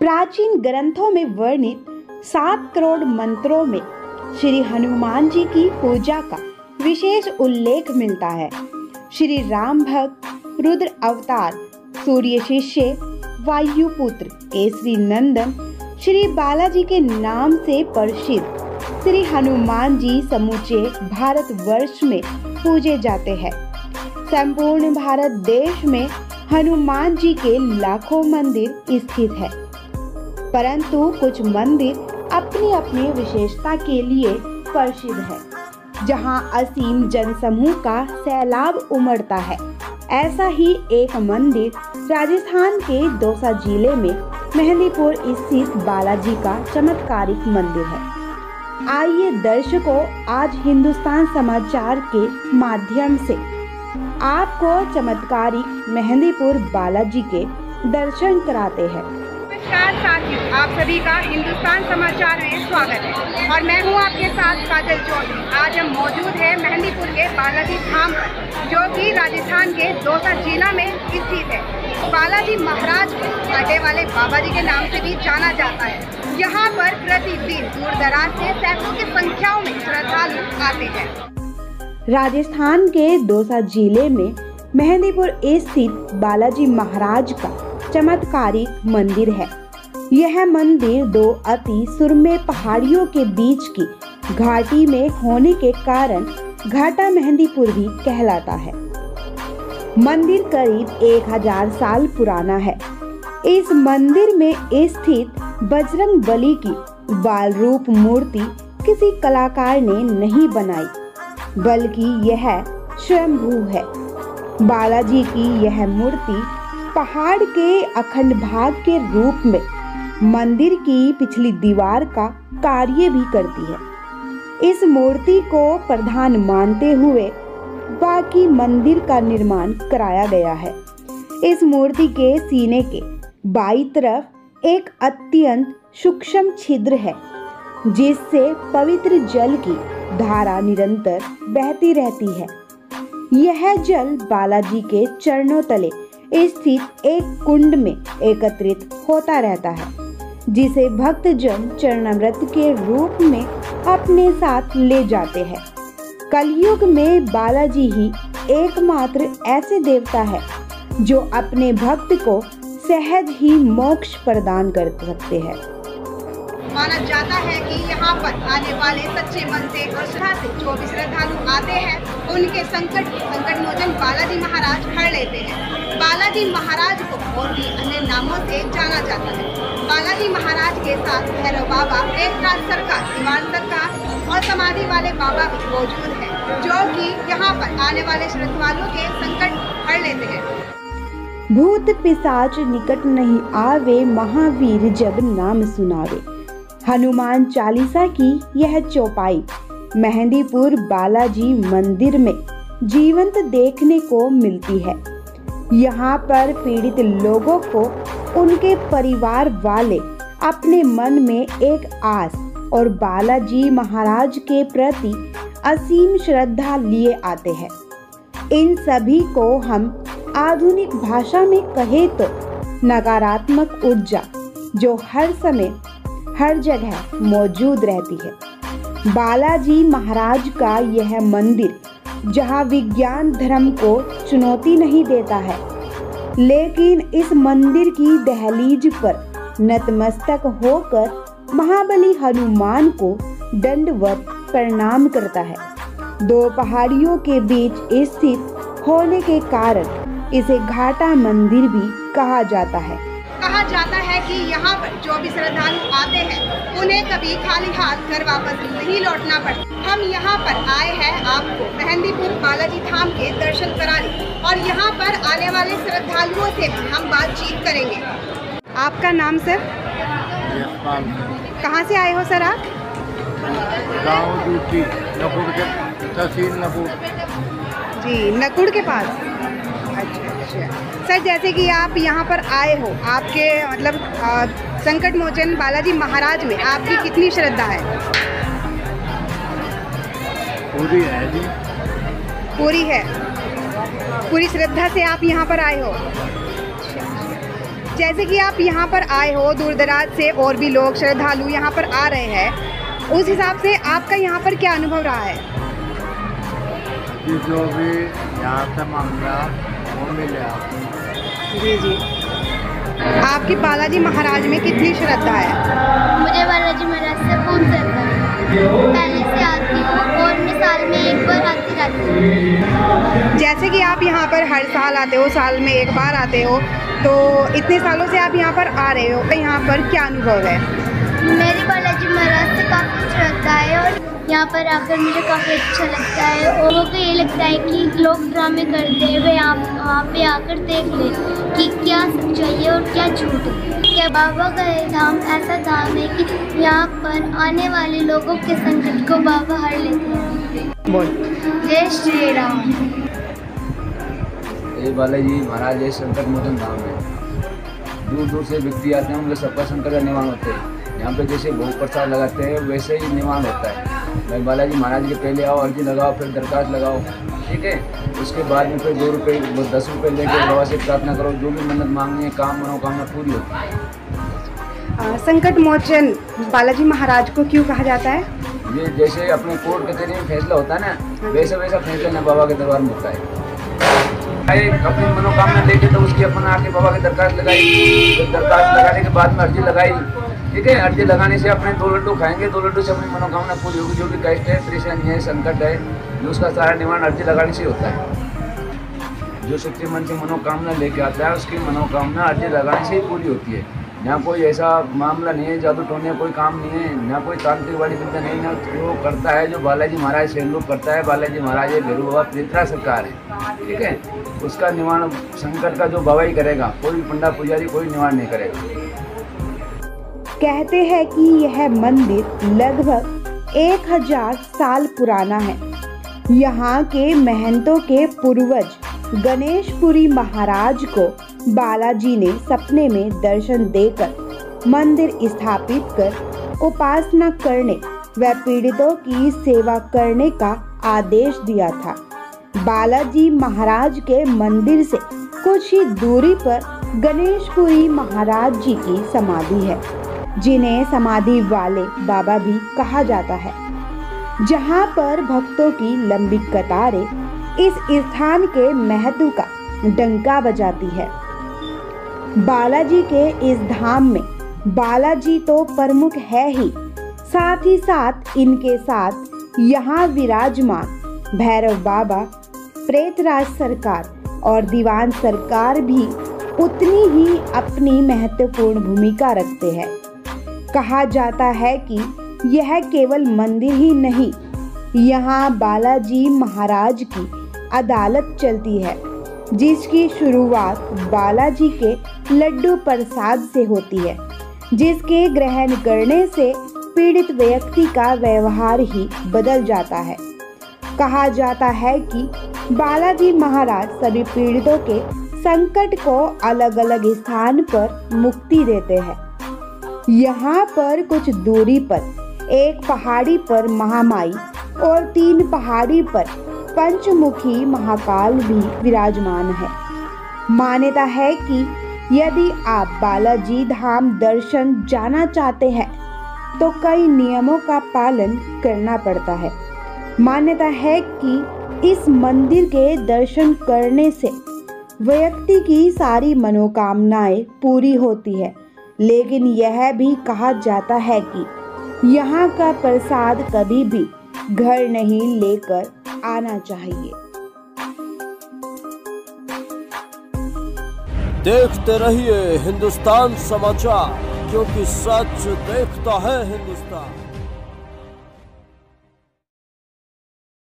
प्राचीन ग्रंथों में वर्णित 7 करोड़ मंत्रों में श्री हनुमान जी की पूजा का विशेष उल्लेख मिलता है। श्री राम भक्त, रुद्र अवतार, सूर्य शिष्य, वायुपुत्र, केसरी नंदन, श्री बालाजी के नाम से प्रसिद्ध श्री हनुमान जी समूचे भारतवर्ष में पूजे जाते हैं। संपूर्ण भारत देश में हनुमान जी के लाखों मंदिर स्थित है, परंतु कुछ मंदिर अपनी अपनी विशेषता के लिए प्रसिद्ध है, जहां असीम जनसमूह का सैलाब उमड़ता है। ऐसा ही एक मंदिर राजस्थान के दौसा जिले में मेहंदीपुर स्थित बालाजी का चमत्कारिक मंदिर है। आइए दर्शकों, आज हिंदुस्तान समाचार के माध्यम से आपको चमत्कारिक मेहंदीपुर बालाजी के दर्शन कराते हैं। नमस्कार साथियों, आप सभी का हिंदुस्तान समाचार में स्वागत है और मैं हूं आपके साथ काजल चौधरी। आज हम मौजूद हैं मेहंदीपुर के बालाजी धाम पर, जो कि राजस्थान के दौसा जिला में स्थित है। बालाजी महाराज को कांटे वाले बाबा जी के नाम से भी जाना जाता है। यहाँ पर प्रतिदिन दूर दराज से सैकड़ों की संख्याओं में श्रद्धालु आते हैं। राजस्थान के दौसा जिले में मेहंदीपुर स्थित बालाजी महाराज का चमत्कारिक मंदिर है। यह मंदिर 2 अति सुरम्य पहाड़ियों के बीच की घाटी में होने के कारण घाटा मेहंदीपुर भी कहलाता है। मंदिर करीब 1000 साल पुराना है। इस मंदिर में स्थित बजरंग बली की बाल रूप मूर्ति किसी कलाकार ने नहीं बनाई, बल्कि यह स्वयंभू है। बालाजी की यह मूर्ति पहाड़ के अखंड भाग के रूप में मंदिर की पिछली दीवार का कार्य भी करती है। इस मूर्ति को प्रधान मानते हुए बाकी मंदिर का निर्माण कराया गया है। इस मूर्ति के सीने के बाईं तरफ एक अत्यंत सूक्ष्म छिद्र है, जिससे पवित्र जल की धारा निरंतर बहती रहती है। यह जल बालाजी के चरणों तले स्थित एक कुंड में एकत्रित होता रहता है, जिसे भक्तजन चरणामृत के रूप में अपने साथ ले जाते हैं। कलयुग में बालाजी ही एकमात्र ऐसे देवता है जो अपने भक्त को सहज ही मोक्ष प्रदान कर सकते हैं। माना जाता है कि यहाँ पर आने वाले सच्चे मन से और श्रद्धा से जो भी श्रद्धालु आते हैं, उनके संकट मोचन बालाजी महाराज हर लेते हैं। बालाजी महाराज को और भी अन्य नामों से जाना जाता है। बालाजी महाराज के साथ भैरव बाबा, एक सरकार, दीवान सरकार और समाधि वाले बाबा भी मौजूद हैं, जो कि यहाँ पर आने वाले श्रद्धालुओं के संकट हर लेते हैं। भूत पिशाच निकट नहीं आवे, महावीर जब नाम सुनावे। हनुमान चालीसा की यह चौपाई मेहंदीपुर बालाजी मंदिर में जीवंत देखने को मिलती है। यहाँ पर पीड़ित लोगों को उनके परिवार वाले अपने मन में एक आस और बालाजी महाराज के प्रति असीम श्रद्धा लिए आते हैं। इन सभी को हम आधुनिक भाषा में कहे तो नकारात्मक ऊर्जा जो हर समय हर जगह मौजूद रहती है। बालाजी महाराज का यह मंदिर जहां विज्ञान धर्म को चुनौती नहीं देता है, लेकिन इस मंदिर की दहलीज पर नतमस्तक होकर महाबली हनुमान को दंडवत प्रणाम करता है। 2 पहाड़ियों के बीच स्थित होने के कारण इसे घाटा मंदिर भी कहा जाता है। कहा जाता है कि यहाँ पर जो भी श्रद्धालु आते हैं, उन्हें कभी खाली हाथ घर वापस नहीं लौटना पड़ता। हम यहाँ पर आए हैं आपको मेहंदीपुर बालाजी धाम के दर्शन कराने और यहाँ पर आने वाले श्रद्धालुओं से भी हम बातचीत करेंगे। आपका नाम सर? कहाँ से आए हो सर आप? गाँव दूती, नकुड़ के तहसील नकुड़। जी, नकुड़ के पास। अच्छा। सर, जैसे कि आप यहाँ पर आए हो, आपके मतलब संकट मोचन बालाजी महाराज में आपकी कितनी श्रद्धा है? पूरी है जी। पूरी है। पूरी श्रद्धा से आप यहाँ पर आए हो। जैसे कि आप यहाँ पर आए हो दूर दराज से, और भी लोग श्रद्धालु यहाँ पर आ रहे हैं, उस हिसाब से आपका यहाँ पर क्या अनुभव रहा है? जो भी यहाँ से मांगा वो मिले आपको। जी जी। आपकी बालाजी महाराज में कितनी श्रद्धा है? मुझे बालाजी महाराज से खूब श्रद्धा है। पहले से आती हूँ और मैं साल में एक बार आती रहती हूँ। जैसे कि आप यहाँ पर हर साल आते हो, साल में एक बार आते हो, तो इतने सालों से आप यहाँ पर आ रहे हो, तो यहाँ पर क्या अनुभव है? मेरी बालाजी महाराज से काफ़ी श्रद्धा है और यहाँ पर आकर मुझे काफ़ी अच्छा लगता है। और वो ये लगता है कि लोग ड्रामे करते हैं, वे वहाँ पे आकर देख लें कि क्या सच्चाई है और क्या झूठ है। क्या बाबा का ये धाम ऐसा धाम है कि यहाँ पर आने वाले लोगों के संकट को बाबा हर लेते हैं। बोल। जय श्री राम। ये बालाजी महाराज ये संकट मोचन धाम है। दूर दूर से व्यक्ति आते हैं, उनके सबका संकट का निवारण होते हैं। यहाँ पे जैसे भोग प्रसाद लगाते हैं वैसे ही निवारण होता है। भाई बालाजी महाराज के पहले आओ, अर्जी लगाओ, फिर दरखास्त लगाओ, ठीक है। उसके बाद में फिर 2 रुपये 10 रुपये लेकर बाबा से प्रार्थना करो, जो भी मन्नत मांगनी है, काम मनोकामना पूरी होती है। संकट मोचन बालाजी महाराज को क्यों कहा जाता है? ये जैसे अपने कोर्ट कचहरी में फैसला होता है ना, वैसा फैसला ना बाबा के दरबार में होता है। अपनी मनोकामना लेके तो उसकी अपना आके बाबा की दरखास्त लगाई, तो दरखास्त लगाने के बाद में अर्जी लगाई, ठीक है। अर्जी लगाने से अपने 2 लड्डू खाएंगे, 2 लड्डू से अपनी मनोकामना पूरी होगी। जो भी कष्ट है, परेशानी है, संकट है, जो उसका सारा निवारण अर्जी लगाने से होता है। जो सच्चे मन से मनोकामना लेके आता है उसकी मनोकामना अर्जी लगाने से ही पूरी होती है। यहाँ कोई ऐसा मामला नहीं है, जादू टोने कोई काम नहीं है, ना कोई तांत्रिक वाली विद्या नहीं, ना वो करता है जो बालाजी महाराज सेनलोक करता है। बालाजी महाराज है, भैरू बाबा पवित्रा सरकार है, ठीक है। उसका निवारण संकट का जो बाबा ही करेगा, कोई पंडा पुजारी कोई निवारण नहीं करेगा। कहते हैं कि यह मंदिर लगभग 1000 साल पुराना है। यहाँ के महंतों के पूर्वज गणेशपुरी महाराज को बालाजी ने सपने में दर्शन देकर मंदिर स्थापित कर उपासना करने व पीड़ितों की सेवा करने का आदेश दिया था। बालाजी महाराज के मंदिर से कुछ ही दूरी पर गणेशपुरी महाराज जी की समाधि है, जिन्हें समाधि वाले बाबा भी कहा जाता है, जहां पर भक्तों की लंबी कतारें इस स्थान के महत्व का डंका बजाती है। बालाजी के इस धाम में बालाजी तो प्रमुख है ही साथ इनके साथ यहाँ विराजमान भैरव बाबा, प्रेतराज सरकार और दीवान सरकार भी उतनी ही अपनी महत्वपूर्ण भूमिका रखते हैं। कहा जाता है कि यह केवल मंदिर ही नहीं, यहाँ बालाजी महाराज की अदालत चलती है, जिसकी शुरुआत बालाजी के लड्डू प्रसाद से होती है, जिसके ग्रहण करने से पीड़ित व्यक्ति का व्यवहार ही बदल जाता है। कहा जाता है कि बालाजी महाराज सभी पीड़ितों के संकट को अलग अलग स्थान पर मुक्ति देते हैं। यहाँ पर कुछ दूरी पर एक पहाड़ी पर महामाई और 3 पहाड़ी पर पंचमुखी महाकाल भी विराजमान है। मान्यता है कि यदि आप बालाजी धाम दर्शन जाना चाहते हैं तो कई नियमों का पालन करना पड़ता है। मान्यता है कि इस मंदिर के दर्शन करने से व्यक्ति की सारी मनोकामनाएं पूरी होती है, लेकिन यह भी कहा जाता है कि यहाँ का प्रसाद कभी भी घर नहीं लेकर आना चाहिए। देखते रहिए हिंदुस्तान समाचार, क्योंकि सच देखता है हिंदुस्तान।